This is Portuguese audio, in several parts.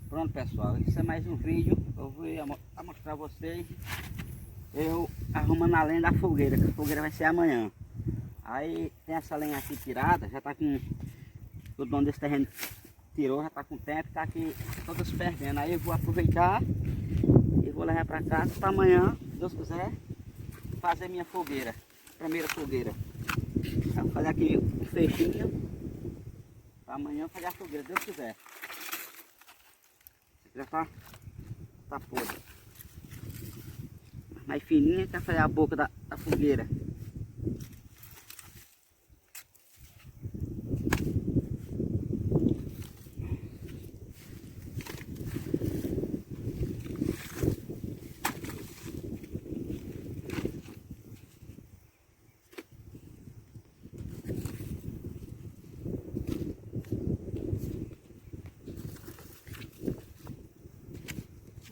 Pronto, pessoal, esse é mais um vídeo. Eu vou mostrar a vocês eu arrumando a lenha da fogueira, que a fogueira vai ser amanhã. Aí tem essa lenha aqui tirada, já tá com o dono desse terreno tirou, já tá com tempo, tá aqui todas perdendo. Aí eu vou aproveitar e vou levar para casa para amanhã, se Deus quiser, fazer minha fogueira, primeira fogueira. Vou fazer aqui o fechinho para amanhã fazer a fogueira, se Deus quiser. Já tá podre. Mais fininha para fazer a boca da fogueira.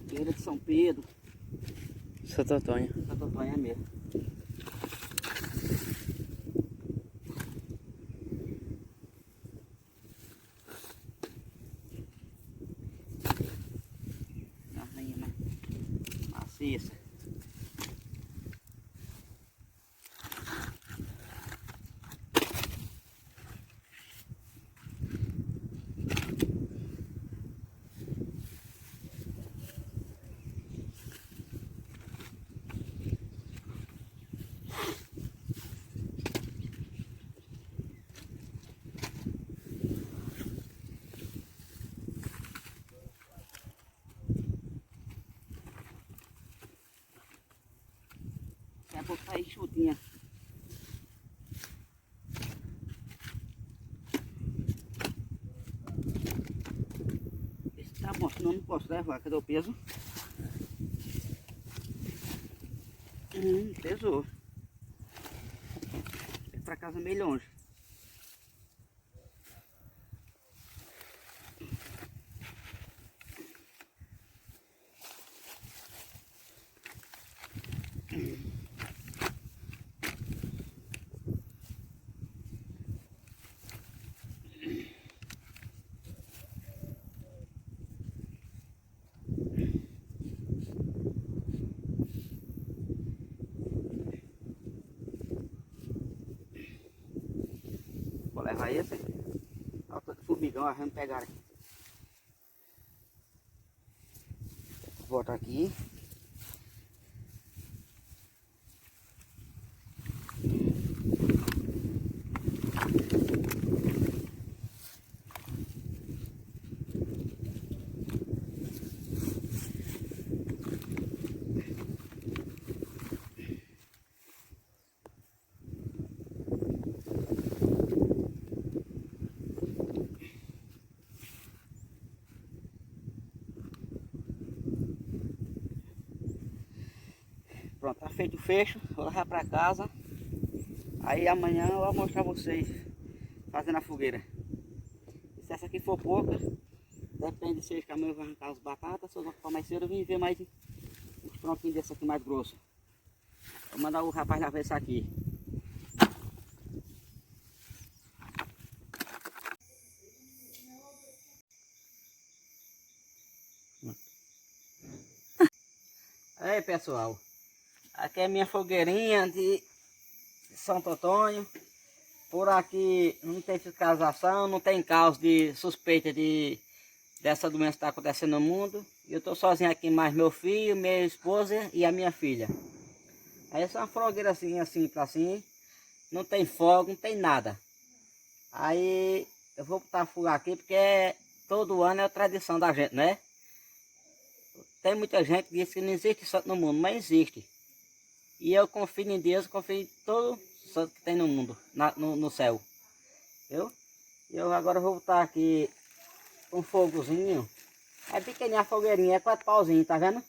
Fogueira de São Pedro. Santo Antônio. Santo Antônio é mesmo. A lenha maciça. Daqui a pouco tá enxutinha. Esse tá bom, senão eu não posso levar. Cadê o peso? Pesou. É pra casa meio longe. Vou levar esse. Olha o formigão, vamos pegar aqui. Volta aqui. Pronto, tá feito o fecho, vou levar pra casa. Aí amanhã eu vou mostrar vocês fazendo a fogueira. Se essa aqui for pouca, depende se hoje que amanhã eu vou arrancar as batatas, se eu vou ficar mais cedo eu vim ver mais uns tronquinhos desse aqui mais grosso. Vou mandar o rapaz lá ver isso aqui. Aí pessoal, aqui é minha fogueirinha de Santo Antônio. Por aqui não tem fiscalização, não tem caso de suspeita dessa doença que está acontecendo no mundo. Eu estou sozinho aqui, mais meu filho, minha esposa e a minha filha. Aí essa é uma fogueira assim para assim, não tem fogo, não tem nada. Aí eu vou botar fogo aqui porque todo ano é a tradição da gente, né? Tem muita gente que diz que não existe santo no mundo, mas existe. E eu confio em Deus, confio em todo santo que tem no mundo, no céu. Viu? Eu agora vou botar aqui um fogozinho. É pequenininha a fogueirinha, é 4 pauzinhos, tá vendo?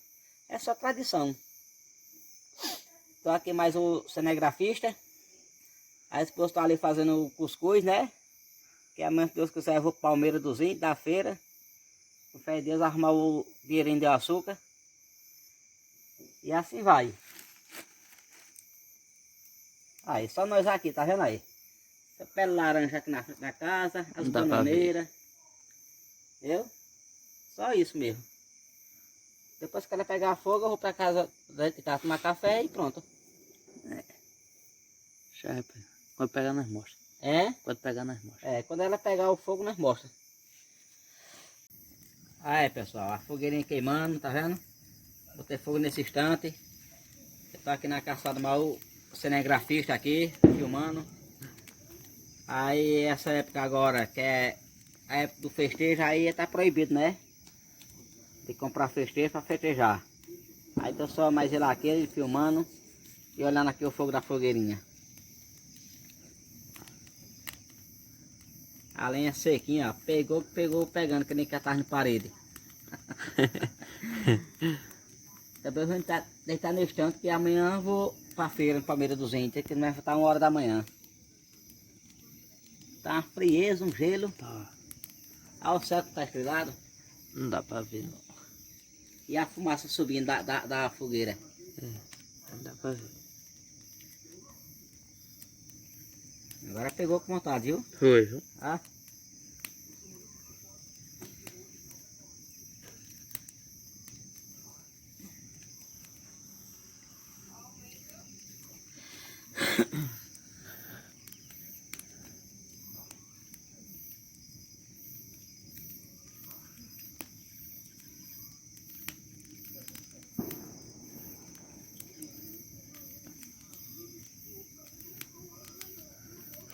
É só tradição. Tô aqui mais o cinegrafista. A esposa tá ali fazendo o cuscuz, né? Que amanhã, se Deus quiser, eu vou para Palmeira dos Índios, da feira. Com fé em Deus, arrumar o dinheirinho de açúcar. E assim vai. Aí, só nós aqui, tá vendo aí? Pé laranja aqui na frente da casa, as Dá pra ver. bananeiras. Viu? Só isso mesmo. Depois que ela pegar fogo, eu vou pra casa, dentro de casa tomar café e pronto. Já é. Quando pegar nós mostra. É? Quando pegar nós mostra. É, quando ela pegar o fogo, nós mostra. Aí, pessoal, a fogueirinha queimando, tá vendo? Botei fogo nesse instante. Eu tô aqui na Caçada Maú, cinegrafista aqui, filmando. Aí, essa época agora, que é a época do festejo, aí tá proibido, né? De comprar festejo para festejar. Aí tô só mais ele aqui, ele filmando e olhando aqui o fogo da fogueirinha. A lenha sequinha, ó, pegou, pegando, que nem que tava na parede. Também vou deitar nesse tanto, que amanhã eu vou pra feira, no Palmeira dos Índios, que vai estar 1 hora da manhã. Tá uma frieza, um gelo. Tá. Olha o céu que tá estrelado. Não dá pra ver não. E a fumaça subindo da fogueira. Não dá pra ver. Agora pegou com vontade, viu? Foi, viu? Ah.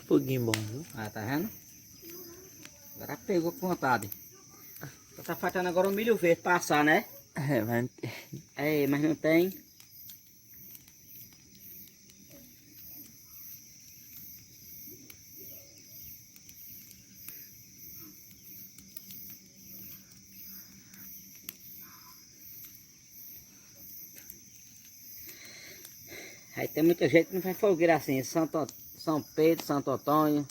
Foguinho bom, viu? Ah, tá vendo? Agora pegou com vontade. Só tá faltando agora o milho verde passar, né? É, vai. É, mas não tem. Aí tem muita gente que não faz fogueira assim, São Pedro, Santo Antônio.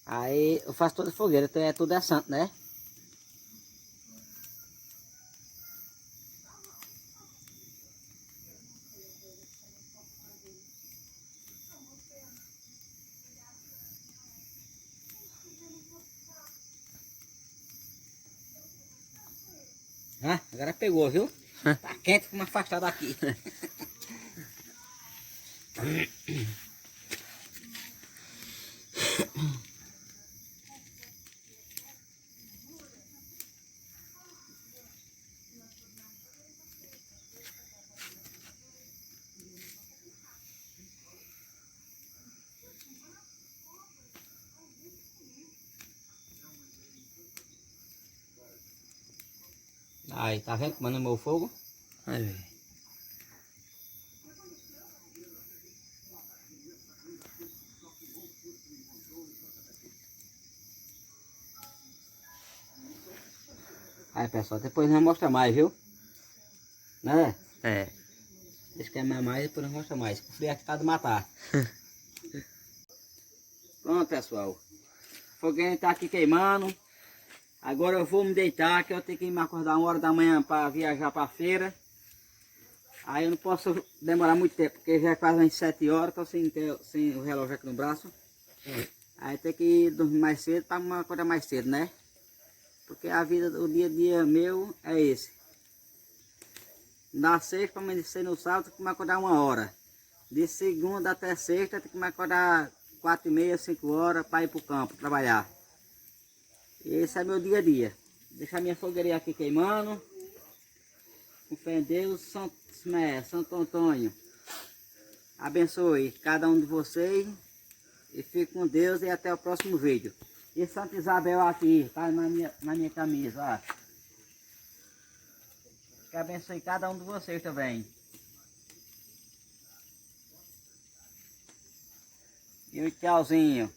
Aí eu faço toda fogueira, então tudo é santo, né? Ah, agora pegou, viu? Tá quente, vamos afastar daqui. Aí, tá vendo como é meu fogo? Vai ver. Aí, pessoal, depois não mostra mais, viu? Né? É. Deixa queimar mais e depois não mostra mais. O frio aqui tá de matar. Pronto, pessoal. O foguinho tá aqui queimando. Agora eu vou me deitar, que eu tenho que me acordar 1 hora da manhã para viajar para a feira. Aí eu não posso demorar muito tempo, porque já é quase umas 7 horas, tô sem o relógio aqui no braço. Aí tem que dormir mais cedo para me acordar mais cedo, né? Porque a vida, o dia a dia meu é esse. Da sexta para amanhecer no sábado, tem que me acordar 1 hora. De segunda até sexta, tem que me acordar 4h30, 5 horas para ir para o campo trabalhar. Esse é meu dia a dia. Deixar minha fogueirinha aqui queimando. Com fé em Deus, Santo Antônio abençoe cada um de vocês. E fique com Deus e até o próximo vídeo. E Santa Isabel aqui, tá na minha camisa, ó. Que abençoe cada um de vocês também. E um tchauzinho.